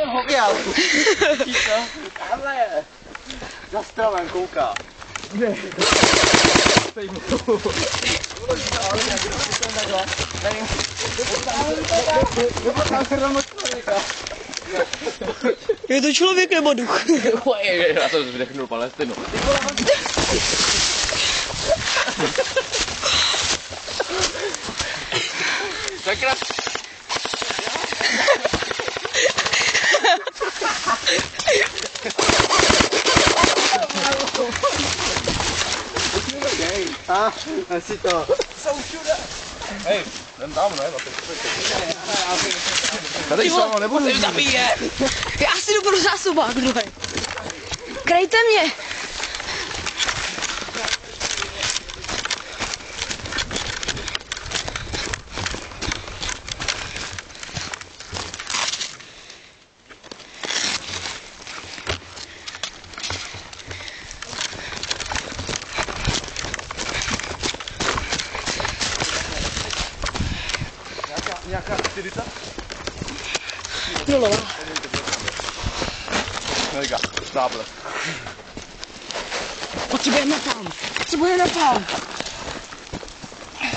Hověl. Tamhle je. Za stromem kouká. Ne. Je to člověk nebo duch? Já jsem vdechnul Palestinu. Sakra. Asi to. Jsou všude. Hej, jdem tam, ne? Tady jsou, nebudu jim zabíje. Já si jdu pro zásobák, druhý. Krejte mě. Nějaká aktivita? Nulová. Mega, táble. Potřebujeme tam.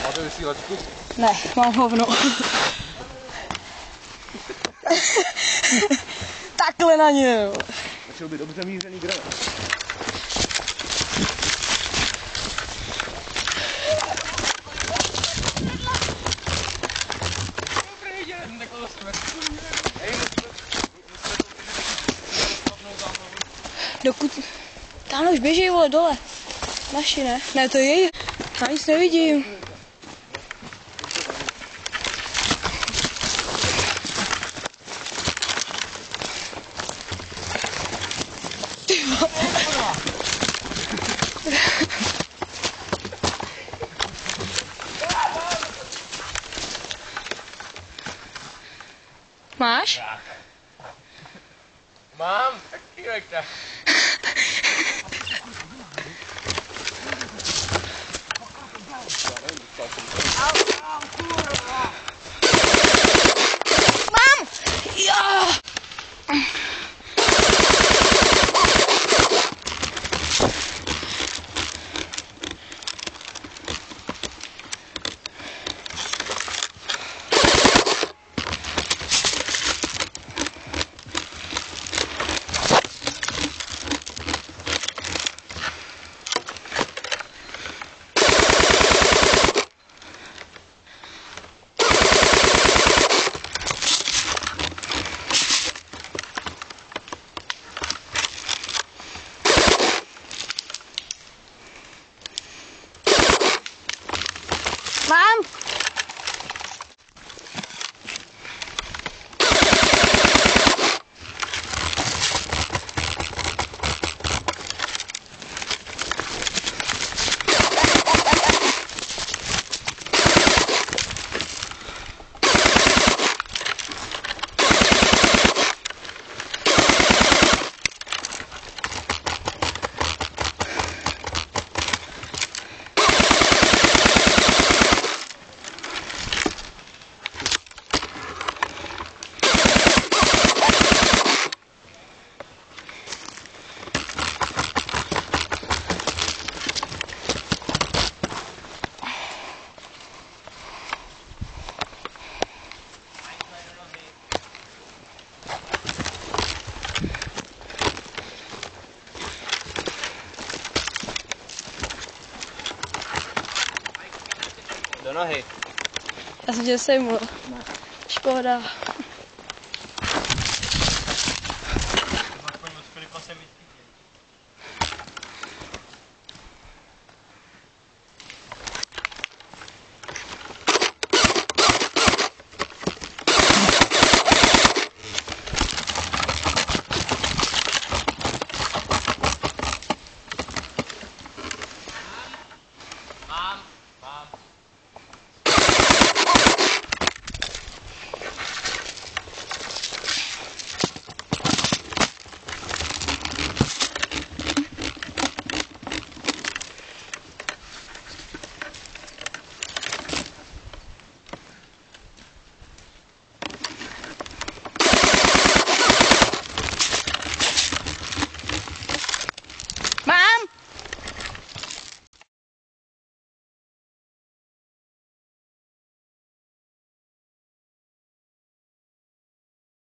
Máte vysílačku? Ne, mám hovno. Takhle na ně, jo. Začal by dobře mířený granát. Dokud... Tam už běží, vole, dole. Naši, ne? Ne, to je její. Já nic nevidím. Máš? Mám, taky tak. Mám! Jo! Mám! Do nohy. Já jsem tě sejmul. Škoda.